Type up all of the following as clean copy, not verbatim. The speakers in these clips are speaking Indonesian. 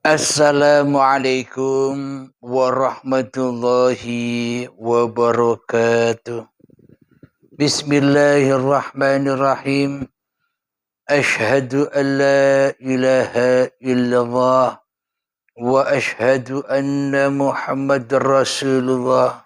Assalamualaikum warahmatullahi wabarakatuh. Bismillahirrahmanirrahim. Ashhadu an la ilaha illallah wa ashhadu anna Muhammadar Rasulullah.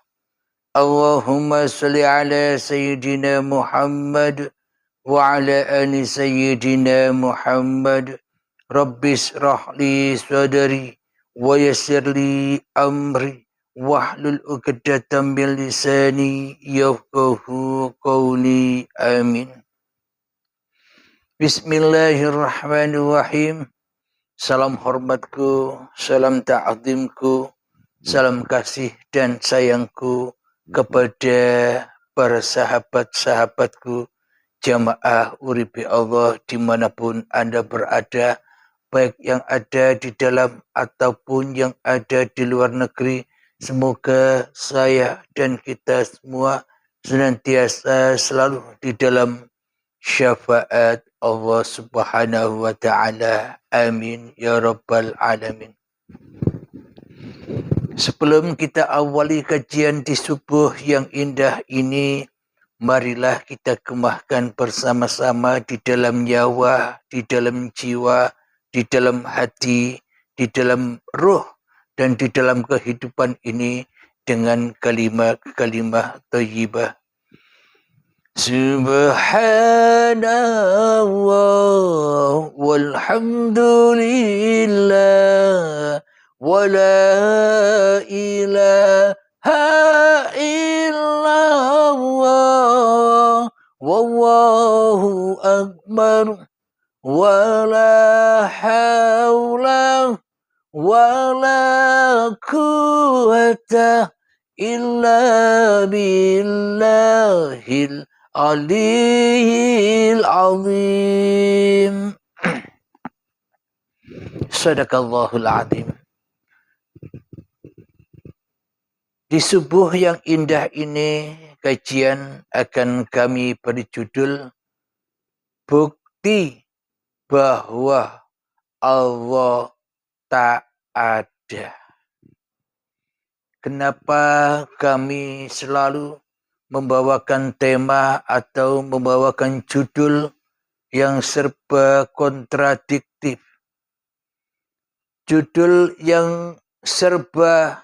Allahumma salli ala sayyidina Muhammad wa ala ali sayyidina Muhammad. Rabbis rahli sadari wa yassirli amri wahlul 'uqdatam min lisani yafqahu qawli. Amin. Bismillahirrahmanirrahim. Salam hormatku, salam ta'zimku, salam kasih dan sayangku kepada para sahabat-sahabatku, jamaah uripi Allah dimanapun Anda berada, baik yang ada di dalam ataupun yang ada di luar negeri. Semoga saya dan kita semua senantiasa selalu di dalam syafaat Allah Subhanahu wa ta'ala. Amin ya rabbal alamin. Sebelum kita awali kajian di subuh yang indah ini, marilah kita kemahkan bersama-sama di dalam nyawa, di dalam jiwa, di dalam hati, di dalam ruh, dan di dalam kehidupan ini dengan kalimat-kalimat thayyibah. Subhanallah walhamdulillah wa la ilaha illallah wallahu akbar wa la hawla wa la quwwata illa billahil aliyil azim. Sadaqallahul azim. Di subuh yang indah ini, kajian akan kami beri judul Bukti bahwa Allah tak ada. Kenapa kami selalu membawakan tema atau membawakan judul yang serba kontradiktif, judul yang serba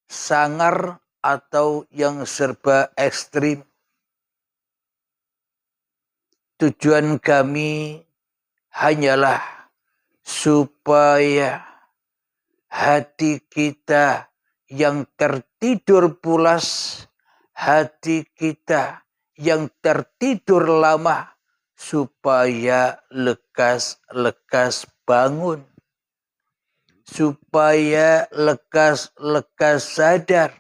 sangar atau yang serba ekstrim? Tujuan kami hanyalah supaya hati kita yang tertidur pulas, hati kita yang tertidur lama, supaya lekas-lekas bangun, supaya lekas-lekas sadar.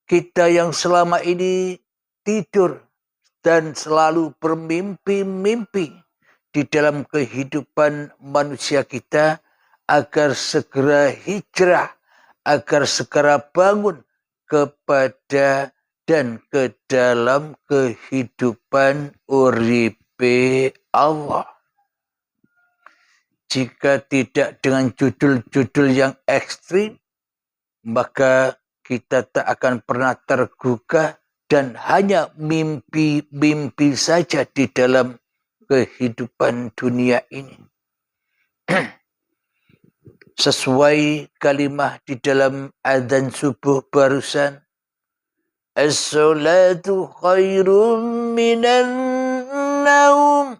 Kita yang selama ini tidur dan selalu bermimpi-mimpi di dalam kehidupan manusia kita, agar segera hijrah, agar segera bangun kepada dan ke dalam kehidupan uripe Allah. Jika tidak dengan judul-judul yang ekstrim, maka kita tak akan pernah tergugah dan hanya mimpi-mimpi saja di dalam kehidupan dunia ini. Sesuai kalimah di dalam adzan subuh barusan, as-salatu khairum minan naum,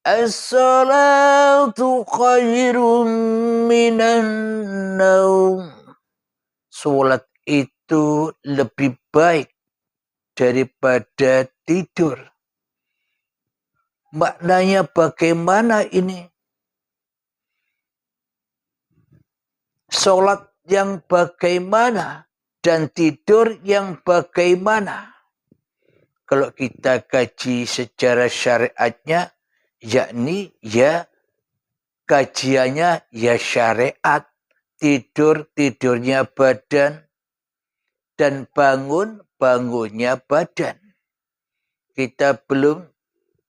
as-salatu khairum minan naum. Salat itu lebih baik daripada tidur. Maknanya bagaimana ini? Salat yang bagaimana dan tidur yang bagaimana? Kalau kita kaji secara syariatnya, yakni ya kajiannya ya syariat, tidurnya badan, dan bangunnya badan. Kita belum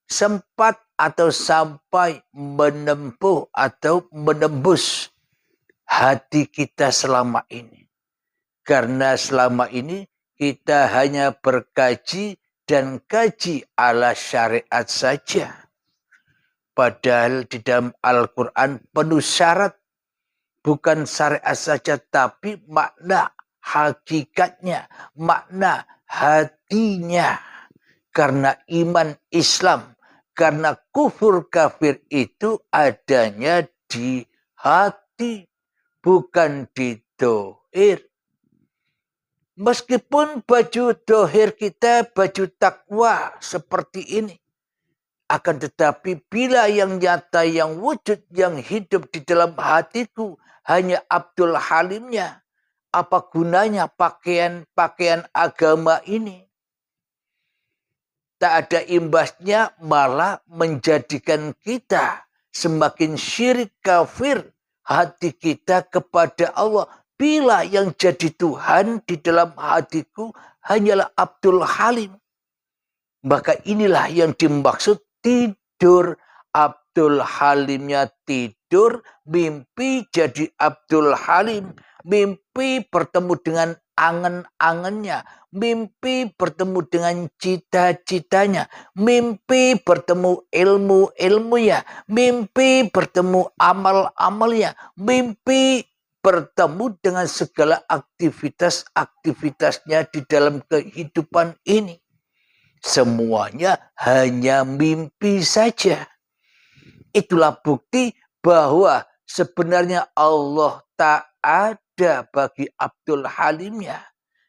sempat atau sampai menempuh atau menembus hati kita selama ini. Karena selama ini kita hanya berkaji dan kaji ala syariat saja. Padahal di dalam Al-Quran penuh syarat. Bukan syariat saja, tapi makna hakikatnya, makna hatinya. Karena iman Islam, karena kufur kafir itu adanya di hati, bukan di dohir. Meskipun baju dohir kita baju takwa seperti ini, akan tetapi bila yang nyata, yang wujud, yang hidup di dalam hatiku hanya Abdul Halimnya, apa gunanya pakaian agama ini? Tak ada imbasnya, malah menjadikan kita semakin syirik kafir hati kita kepada Allah. Bila yang jadi Tuhan di dalam hatiku hanyalah Abdul Halim, maka inilah yang dimaksud tidur. Abdul Halimnya tidur, mimpi jadi Abdul Halim. Mimpi bertemu dengan angan-angannya. Mimpi bertemu dengan cita-citanya. Mimpi bertemu ilmu-ilmunya. Mimpi bertemu amal-amalnya. Mimpi bertemu dengan segala aktivitas-aktivitasnya di dalam kehidupan ini. Semuanya hanya mimpi saja. Itulah bukti bahwa sebenarnya Allah tak ada bagi Abdul Halimnya.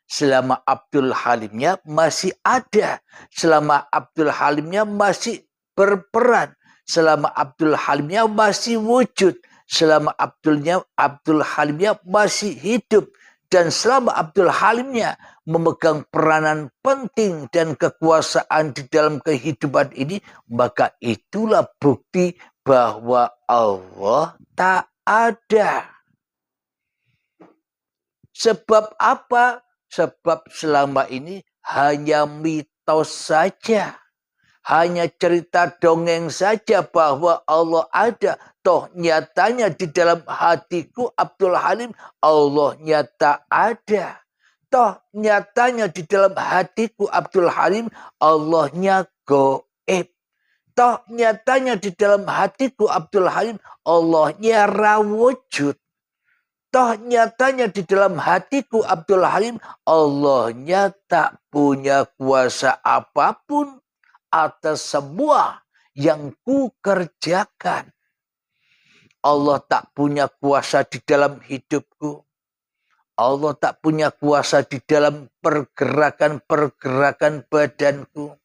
Selama Abdul Halimnya masih ada. Selama Abdul Halimnya masih berperan. Selama Abdul Halimnya masih wujud. Selama Abdul Halimnya masih hidup. Dan selama Abdul Halimnya memegang peranan penting dan kekuasaan di dalam kehidupan ini, maka itulah bukti bahwa Allah tak ada. Sebab apa? Sebab selama ini hanya mitos saja. Hanya cerita dongeng saja bahwa Allah ada. Toh nyatanya di dalam hatiku Abdul Halim, Allah nyata ada. Toh nyatanya di dalam hatiku Abdul Halim, Allahnya goib. Toh nyatanya di dalam hatiku Abdul Halim, Allahnya rawujud. Toh nyatanya di dalam hatiku Abdul Halim, Allahnya tak punya kuasa apapun atas semua yang ku kerjakan. Allah tak punya kuasa di dalam hidupku. Allah tak punya kuasa di dalam pergerakan-pergerakan badanku.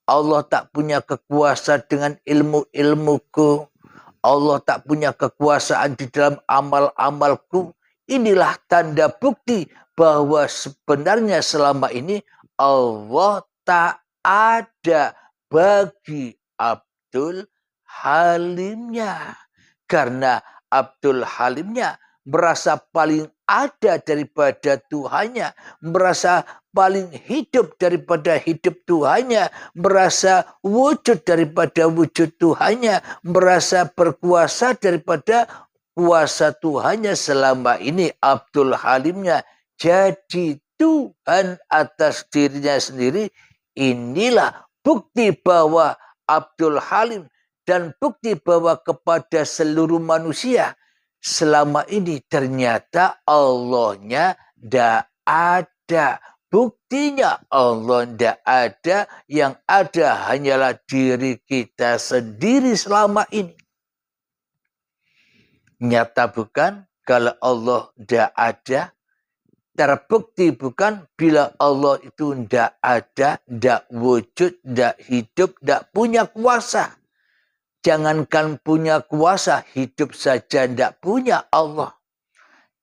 Allah tak punya kekuasaan dengan ilmu-ilmuku. Allah tak punya kekuasaan di dalam amal-amalku. Inilah tanda bukti bahwa sebenarnya selama ini Allah tak ada bagi Abdul Halimnya. Karena Abdul Halimnya merasa paling ada daripada Tuhannya, merasa paling hidup daripada hidup Tuhannya, merasa wujud daripada wujud Tuhannya, merasa berkuasa daripada kuasa Tuhannya. Selama ini Abdul Halimnya jadi Tuhan atas dirinya sendiri. Inilah bukti bahwa Abdul Halim dan bukti bahwa kepada seluruh manusia selama ini ternyata Allahnya tidak ada. Buktinya Allah tidak ada, yang ada hanyalah diri kita sendiri selama ini. Nyata bukan kalau Allah tidak ada? Terbukti bukan bila Allah itu tidak ada, tidak wujud, tidak hidup, tidak punya kuasa. Jangankan punya kuasa, hidup saja tidak punya Allah.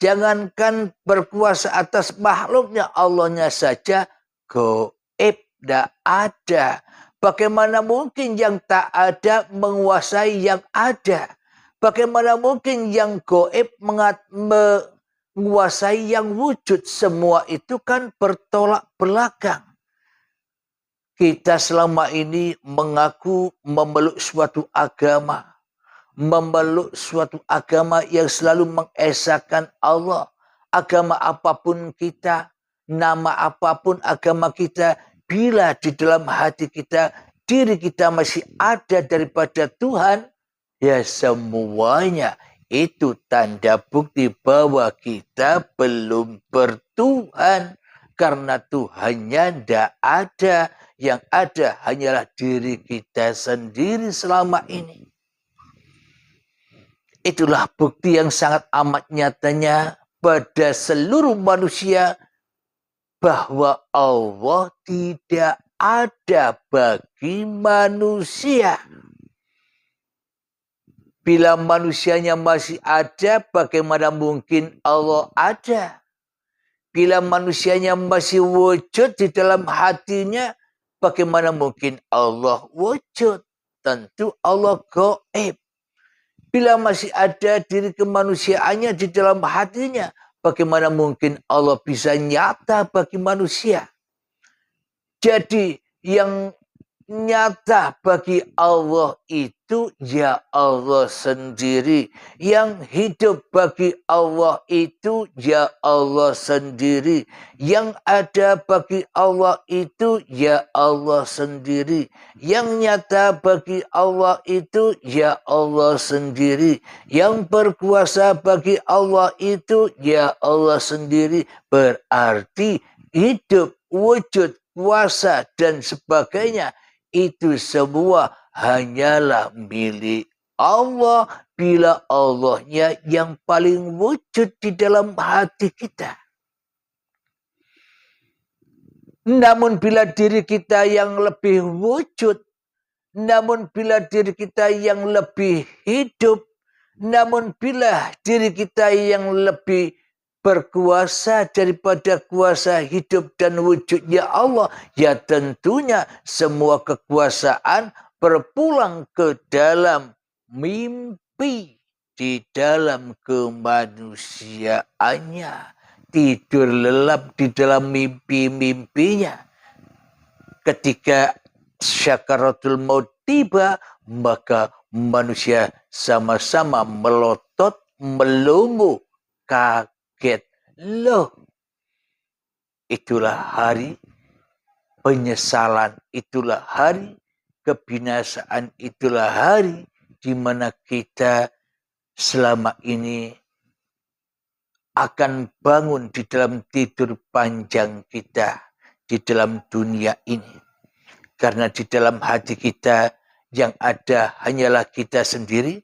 Jangankan berkuasa atas makhluknya, Allahnya saja goib, tidak ada. Bagaimana mungkin yang tak ada menguasai yang ada? Bagaimana mungkin yang goib menguasai yang wujud? Semua itu kan bertolak belakang. Kita selama ini mengaku memeluk suatu agama. Memeluk suatu agama yang selalu mengesahkan Allah. Agama apapun kita, nama apapun agama kita, bila di dalam hati kita, diri kita masih ada daripada Tuhan, ya semuanya itu tanda bukti bahwa kita belum bertuhan. Karena Tuhannya tidak ada. Yang ada hanyalah diri kita sendiri selama ini. Itulah bukti yang sangat amat nyatanya pada seluruh manusia bahwa Allah tidak ada bagi manusia. Bila manusianya masih ada, bagaimana mungkin Allah ada? Bila manusianya masih wujud di dalam hatinya, bagaimana mungkin Allah wujud? Tentu Allah gaib. Bila masih ada diri kemanusiaannya di dalam hatinya, bagaimana mungkin Allah bisa nyata bagi manusia? Jadi yang nyata bagi Allah itu ya Allah sendiri. Yang hidup bagi Allah itu ya Allah sendiri. Yang ada bagi Allah itu ya Allah sendiri. Yang nyata bagi Allah itu ya Allah sendiri. Yang berkuasa bagi Allah itu ya Allah sendiri. Berarti hidup, wujud, kuasa dan sebagainya itu semua hanyalah milik Allah bila Allahnya yang paling wujud di dalam hati kita. Namun bila diri kita yang lebih wujud, namun bila diri kita yang lebih hidup, namun bila diri kita yang lebih berkuasa daripada kuasa hidup dan wujudnya Allah, ya tentunya semua kekuasaan berpulang ke dalam mimpi, di dalam kemanusiaannya, tidur lelap di dalam mimpi-mimpinya. Ketika syakaratul maut tiba, maka manusia sama-sama melotot, melongo, kaget. Loh, itulah hari penyesalan, itulah hari kebinasaan, itulah hari di mana kita selama ini akan bangun di dalam tidur panjang kita di dalam dunia ini. Karena di dalam hati kita yang ada hanyalah kita sendiri,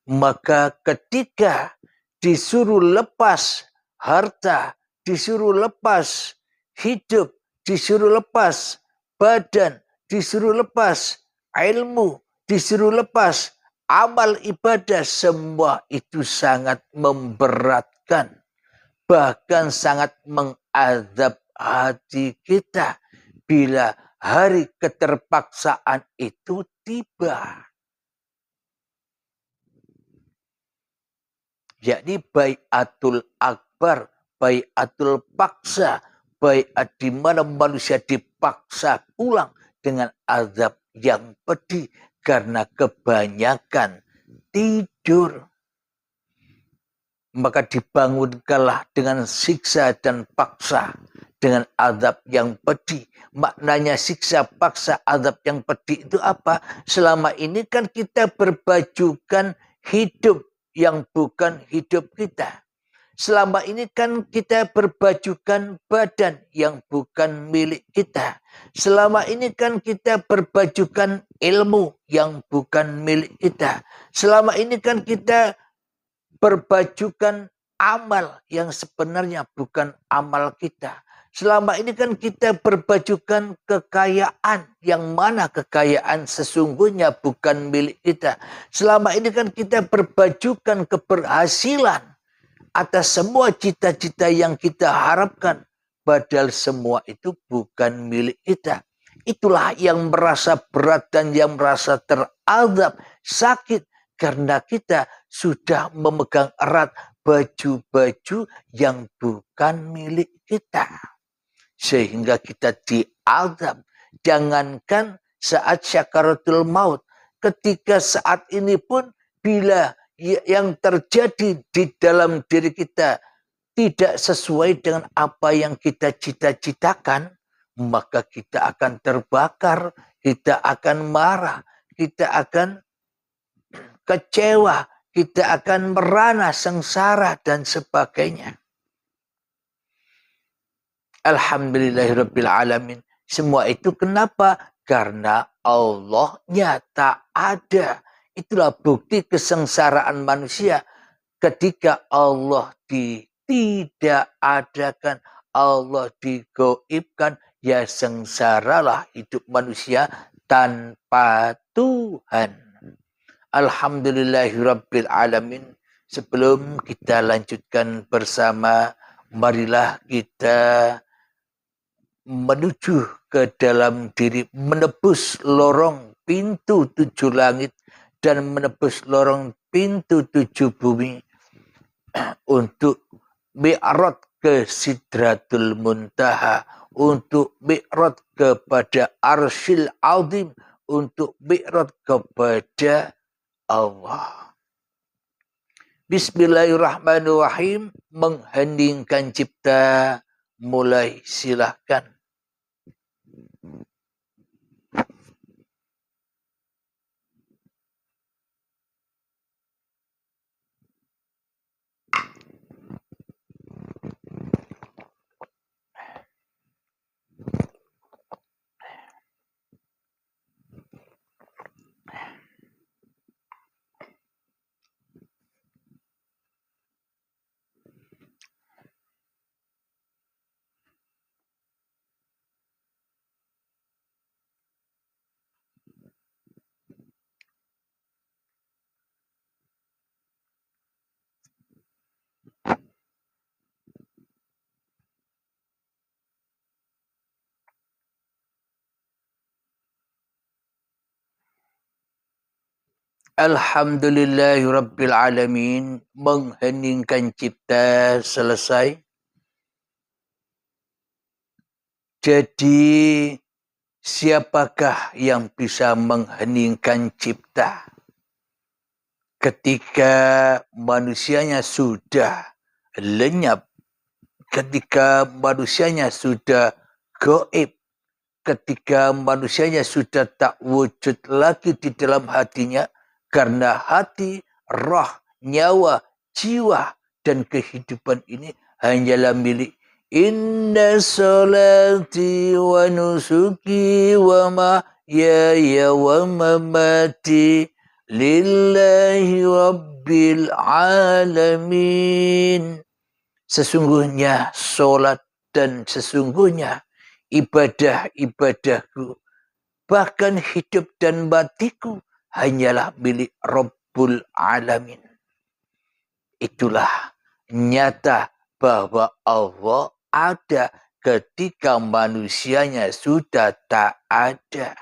maka ketika disuruh lepas harta, disuruh lepas hidup, disuruh lepas badan, disuruh lepas ilmu, disuruh lepas amal ibadah, semua itu sangat memberatkan, bahkan sangat mengadab hati kita bila hari keterpaksaan itu tiba. Yakni baiatul akbar, baiatul paksa, baiat di mana manusia dipaksa pulang dengan azab yang pedih karena kebanyakan tidur. Maka dibangunkanlah dengan siksa dan paksa, dengan azab yang pedih. Maknanya siksa, paksa, azab yang pedih itu apa? Selama ini kan kita berbajukan hidup yang bukan hidup kita. Selama ini kan kita berbajukan badan yang bukan milik kita. Selama ini kan kita berbajukan ilmu yang bukan milik kita. Selama ini kan kita berbajukan amal yang sebenarnya bukan amal kita. Selama ini kan kita berbajukan kekayaan yang mana kekayaan sesungguhnya bukan milik kita. Selama ini kan kita berbajukan keberhasilan atas semua cita-cita yang kita harapkan. Padahal semua itu bukan milik kita. Itulah yang merasa berat dan yang merasa terazab, sakit. Karena kita sudah memegang erat baju-baju yang bukan milik kita. Sehingga kita diazab, Jangankan saat syakaratul maut, ketika saat ini pun bila yang terjadi di dalam diri kita tidak sesuai dengan apa yang kita cita-citakan, maka kita akan terbakar, kita akan marah, kita akan kecewa, kita akan merana sengsara dan sebagainya. Alhamdulillahirabbil alamin. Semua itu kenapa? Karena Allah-nya tak ada. Itulah bukti kesengsaraan manusia. Ketika Allah tidak adakan, Allah digoibkan, ya sengsaralah hidup manusia tanpa Tuhan. Alhamdulillahirabbil alamin. Sebelum kita lanjutkan bersama, marilah kita menuju ke dalam diri, menebus lorong pintu 7 langit dan menebus lorong pintu 7 bumi untuk mi'raj ke Sidratul Muntaha, untuk mi'raj kepada Arsyil Azim, untuk mi'raj kepada Allah. Bismillahirrahmanirrahim. Mengheningkan cipta, mulai silahkan. Alhamdulillahirabbil alamin. Mengheningkan cipta selesai. Jadi siapakah yang bisa mengheningkan cipta? Ketika manusianya sudah lenyap, ketika manusianya sudah gaib, ketika manusianya sudah tak wujud lagi di dalam hatinya, karena hati, roh, nyawa, jiwa, dan kehidupan ini hanyalah milik Inna salati wa nusuki wa mahyaya wa mamati lillahi rabbil alamin. Sesungguhnya solat dan sesungguhnya ibadah-ibadahku, bahkan hidup dan matiku hanyalah milik Rabbul Alamin. Itulah nyata bahwa Allah ada ketika manusianya sudah tak ada.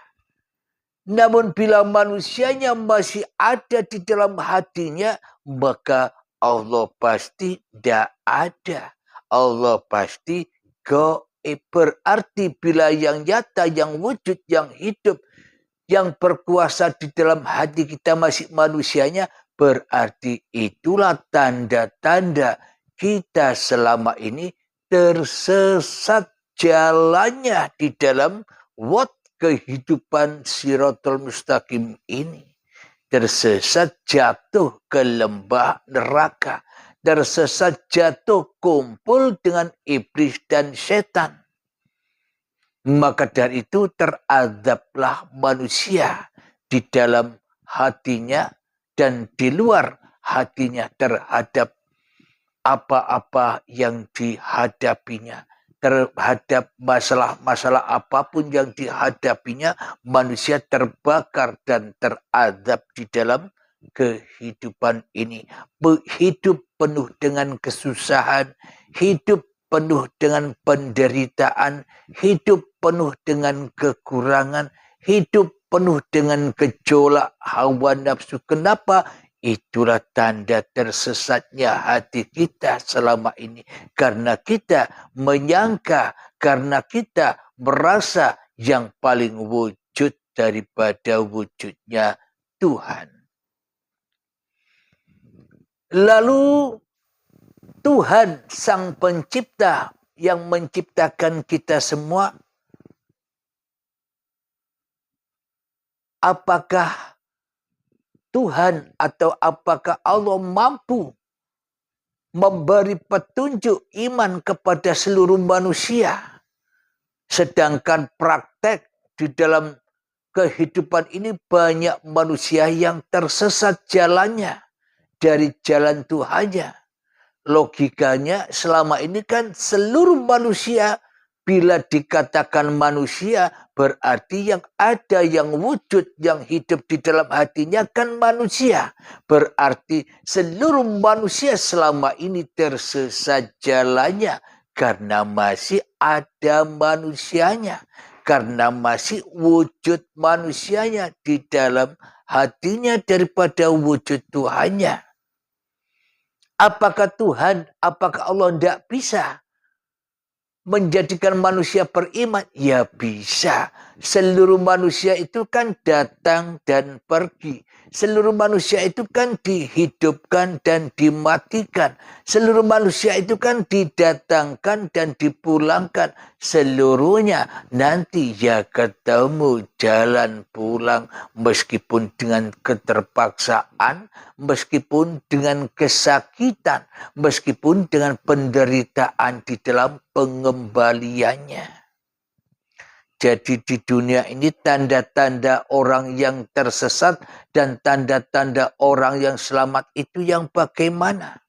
Namun bila manusianya masih ada di dalam hatinya, maka Allah pasti tidak ada. Allah pasti gaib. Berarti bila yang nyata, yang wujud, yang hidup, yang berkuasa di dalam hati kita masih manusianya, berarti itulah tanda-tanda kita selama ini tersesat jalannya di dalam kehidupan Siratul Mustaqim ini. Tersesat jatuh ke lembah neraka. Tersesat jatuh kumpul dengan iblis dan setan. Maka dari itu teradablah manusia di dalam hatinya dan di luar hatinya terhadap apa-apa yang dihadapinya. Terhadap masalah-masalah apapun yang dihadapinya, manusia terbakar dan teradab di dalam kehidupan ini. Hidup penuh dengan kesusahan, hidup penuh dengan penderitaan, hidup penuh dengan kekurangan, hidup penuh dengan gejolak hawa nafsu. Kenapa? Itulah tanda tersesatnya hati kita selama ini. Karena kita menyangka, karena kita merasa yang paling wujud daripada wujudnya Tuhan. Lalu Tuhan Sang Pencipta yang menciptakan kita semua, apakah Tuhan atau apakah Allah mampu memberi petunjuk iman kepada seluruh manusia? Sedangkan praktek di dalam kehidupan ini banyak manusia yang tersesat jalannya dari jalan Tuhannya. Logikanya selama ini kan seluruh manusia, bila dikatakan manusia berarti yang ada, yang wujud, yang hidup di dalam hatinya kan manusia. Berarti seluruh manusia selama ini tersesat jalannya karena masih ada manusianya. Karena masih wujud manusianya di dalam hatinya daripada wujud Tuhannya. Apakah Tuhan, apakah Allah tidak bisa menjadikan manusia beriman? Ya bisa. Seluruh manusia itu kan datang dan pergi. Seluruh manusia itu kan dihidupkan dan dimatikan. Seluruh manusia itu kan didatangkan dan dipulangkan. Seluruhnya nanti ya ketemu jalan pulang. Meskipun dengan keterpaksaan, meskipun dengan kesakitan, meskipun dengan penderitaan di dalam pengembaliannya. Jadi di dunia ini tanda-tanda orang yang tersesat dan tanda-tanda orang yang selamat itu yang bagaimana?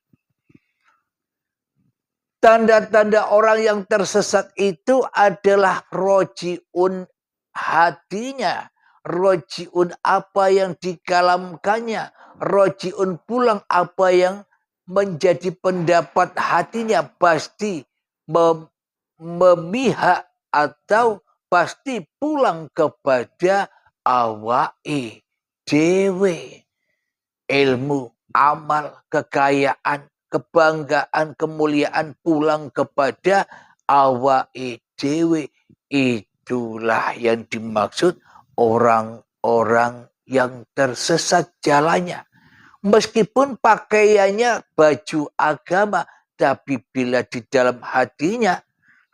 Tanda-tanda orang yang tersesat itu adalah rojiun hatinya. Rojiun apa yang dikalamkannya. Rojiun pulang apa yang menjadi pendapat hatinya. Pasti memihak atau pasti pulang kepada awake dewe. Ilmu, amal, kekayaan, kebanggaan, kemuliaan pulang kepada awake dewe. Itulah yang dimaksud orang-orang yang tersesat jalannya. Meskipun pakaiannya baju agama, tapi bila di dalam hatinya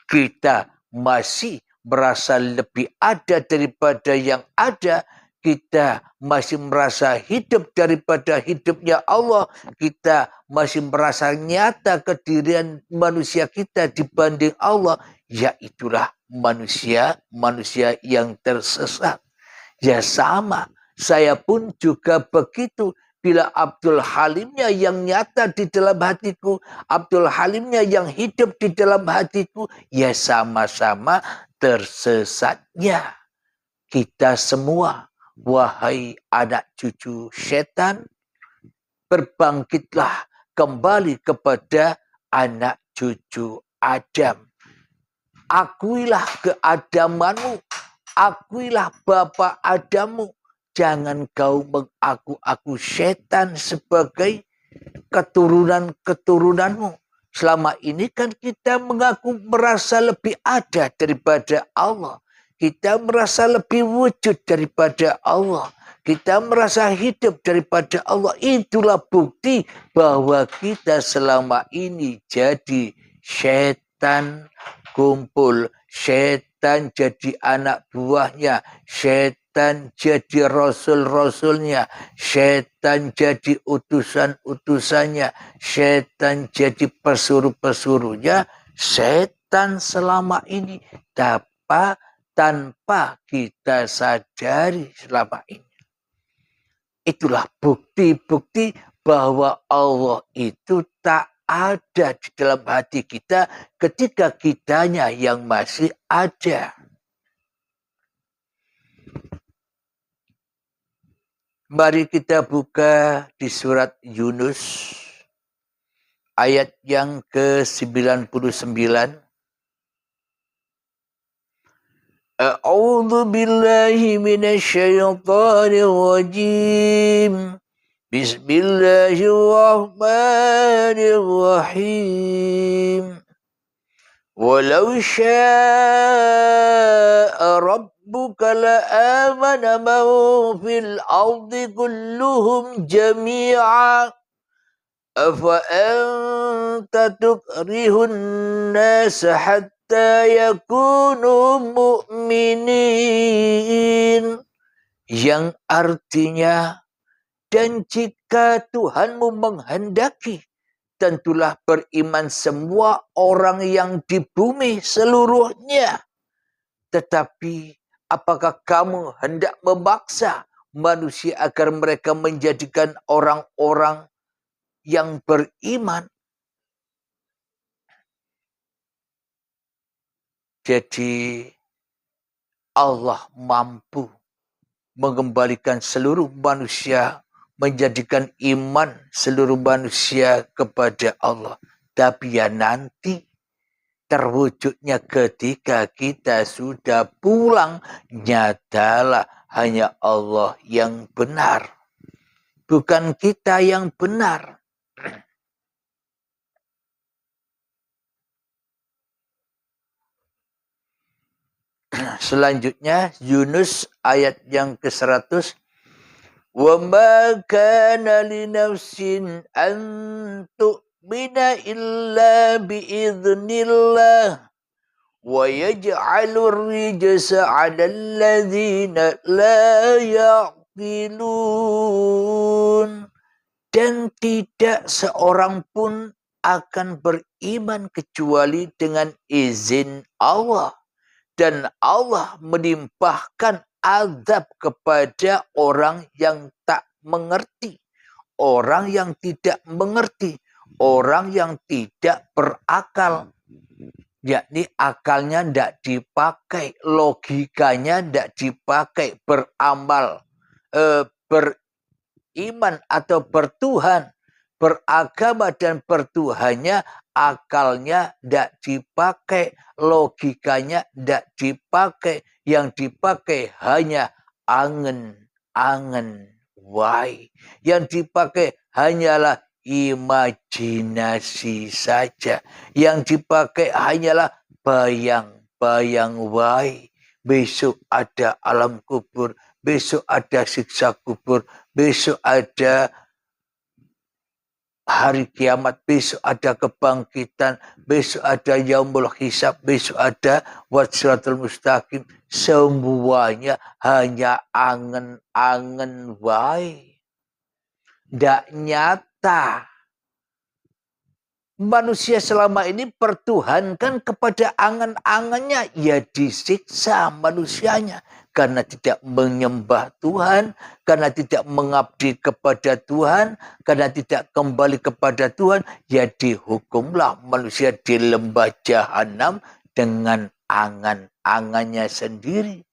kita masih merasa lebih ada daripada yang ada, kita masih merasa hidup daripada hidupnya Allah, kita masih merasa nyata kedirian manusia kita dibanding Allah, yaitulah manusia yang tersesat. Ya sama, saya pun juga begitu. Bila Abdul Halimnya yang nyata di dalam hatiku, Abdul Halimnya yang hidup di dalam hatiku, ya sama-sama tersesatnya kita semua. Wahai anak cucu setan, berbangkitlah kembali kepada anak cucu Adam. Akuilah keadamanmu, akuilah Bapa Adamu. Jangan kau mengaku-aku setan sebagai keturunan-keturunanmu. Selama ini kan kita mengaku merasa lebih ada daripada Allah. Kita merasa lebih wujud daripada Allah. Kita merasa hidup daripada Allah. Itulah bukti bahwa kita selama ini jadi setan kumpul. Setan jadi anak buahnya. Setan jadi rasul-rasulnya. Setan jadi utusan-utusannya. Setan jadi pesuruh-pesuruhnya. Setan selama ini tanpa kita sadari selama ini. Itulah bukti-bukti bahwa Allah itu tak ada di dalam hati kita ketika kitanya yang masih ada. Mari kita buka di surat Yunus ayat yang ke-99. A'udzu billahi minasyaitonir rajim. Bismillahirrahmanirrahim. Walau syaa rabbuka la'amana man fil ardi kulluhum jami'a afa anta tukrihun nasa hatta yakunu mu'minin. Yang artinya, dan jika Tuhanmu menghendaki, tentulah beriman semua orang yang di bumi seluruhnya. Tetapi apakah kamu hendak memaksa manusia agar mereka menjadikan orang-orang yang beriman? Jadi Allah mampu mengembalikan seluruh manusia, menjadikan iman seluruh manusia kepada Allah. Tapi ya nanti terwujudnya ketika kita sudah pulang, nyatalah hanya Allah yang benar, bukan kita yang benar. Selanjutnya Yunus ayat yang ke-100. Wa ma kana li nafsin an tu'mina illa biiznillah wa yaj'alur rijsa 'alal ladzina la ya'qilun. Dan tidak seorang pun akan beriman kecuali dengan izin Allah. Dan Allah menimpahkan azab kepada orang yang tak mengerti, orang yang tidak mengerti, orang yang tidak berakal. Yakni akalnya tidak dipakai, logikanya tidak dipakai, beramal, beriman atau bertuhan, beragama dan bertuhannya, akalnya tidak dipakai, logikanya tidak dipakai, yang dipakai hanya angen-angen wae. Yang dipakai hanyalah imajinasi saja. Yang dipakai hanyalah bayang-bayang wae. Besok ada alam kubur, besok ada siksa kubur, besok ada hari kiamat, besok ada kebangkitan, besok ada yaumul hisab, besok ada wassiratul mustaqim. Semuanya hanya angen-angen wae. Ndak nyata. Manusia selama ini pertuhankan kepada angan-angannya, ya disiksa manusianya karena tidak menyembah Tuhan, karena tidak mengabdi kepada Tuhan, karena tidak kembali kepada Tuhan, ya dihukumlah manusia di lembah jahanam dengan angan-angannya sendiri.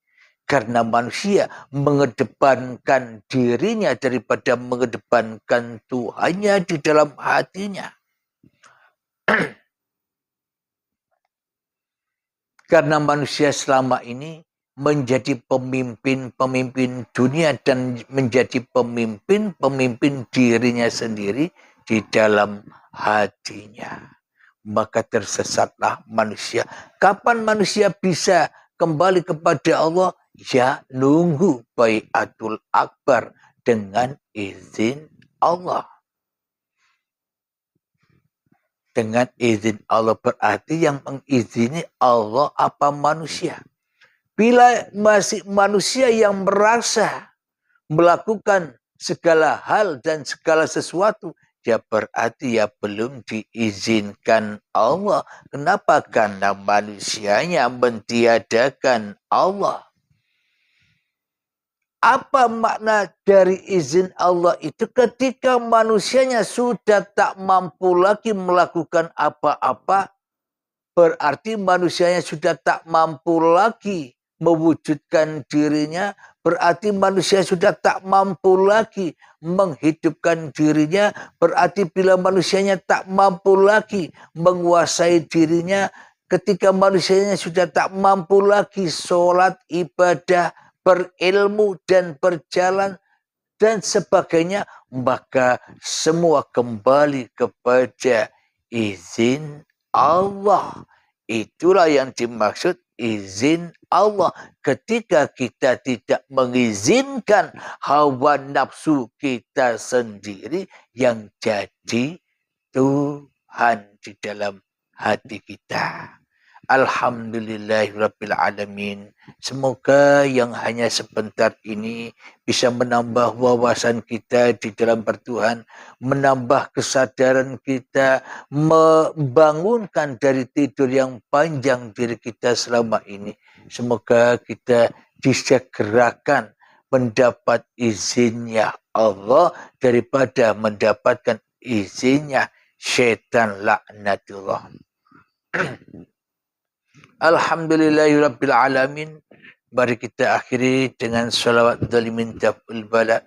Karena manusia mengedepankan dirinya daripada mengedepankan Tuhannya di dalam hatinya. Karena manusia selama ini menjadi pemimpin-pemimpin dunia dan menjadi pemimpin-pemimpin dirinya sendiri di dalam hatinya. Maka tersesatlah manusia. Kapan manusia bisa kembali kepada Allah? Ya nunggu baiatul akbar dengan izin Allah. Dengan izin Allah berarti yang mengizini Allah apa manusia. Bila masih manusia yang merasa melakukan segala hal dan segala sesuatu, ya berarti ya belum diizinkan Allah. Kenapa? Karena manusianya mentiadakan Allah. Apa makna dari izin Allah itu? Ketika manusianya sudah tak mampu lagi melakukan apa-apa, berarti manusianya sudah tak mampu lagi mewujudkan dirinya, berarti manusia sudah tak mampu lagi menghidupkan dirinya, berarti bila manusianya tak mampu lagi menguasai dirinya, ketika manusianya sudah tak mampu lagi sholat, ibadah, berilmu dan berjalan dan sebagainya, maka semua kembali kepada izin Allah. Itulah yang dimaksud izin Allah. Ketika kita tidak mengizinkan hawa nafsu kita sendiri yang jadi Tuhan di dalam hati kita. Alhamdulillahirrabbilalamin. Semoga yang hanya sebentar ini bisa menambah wawasan kita di dalam bertuhan, menambah kesadaran kita, membangunkan dari tidur yang panjang diri kita selama ini. Semoga kita disegerakan mendapat izinnya Allah daripada mendapatkan izinnya syaitan laknatullah. Alhamdulillahirrabbilalamin. Mari kita akhiri dengan salawat dalimin taf'ul bala.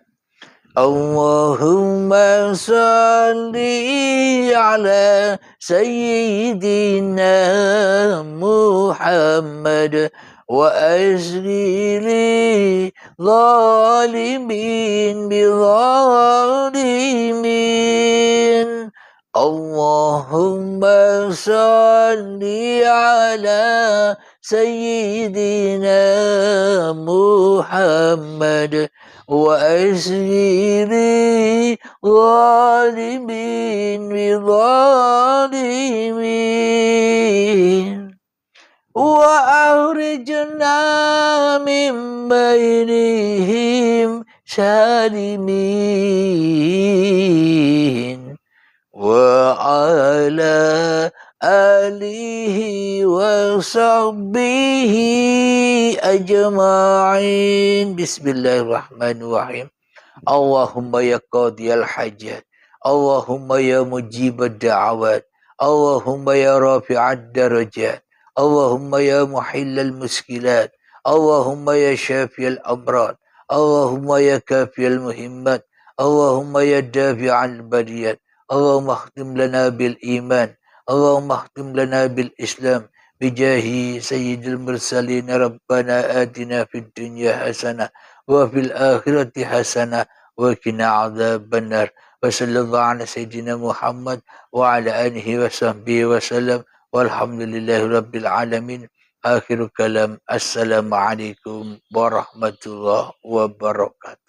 Allahumma salli ala Sayyidina Muhammad wa asli zalimin bi zalimin. Allahumma salli ala Sayyidina Muhammad wa asli zalimin bi zalimin wa ahrijna min bainihim salimin wa ala alihi wa sahbihi ajma'in. Bismillahirrahmanirrahim. Allahumma ya qadiyal hajat, Allahumma ya mujibad da'awat, Allahumma ya rafi'ad darajat, Allahumma ya muhillal muskilat, Allahumma ya syafiyal amrad, Allahumma ya kafiyal muhimmat, Allahumma ya dafi'al bariyat. Allahumma khtim lana bil iman, Allahumma khtim lana bil islam, bijahi sayyidil mursalin. Rabbana atina fid dunya hasanah wa fil akhirati hasanah wa qina adzabannar. Wa sallallahu ala sayyidina Muhammad wa ala alihi wa sahbihi wa sallam. Walhamdulillahi rabbil alamin. Akhiru kalam. Assalamualaikum warahmatullahi wabarakatuh.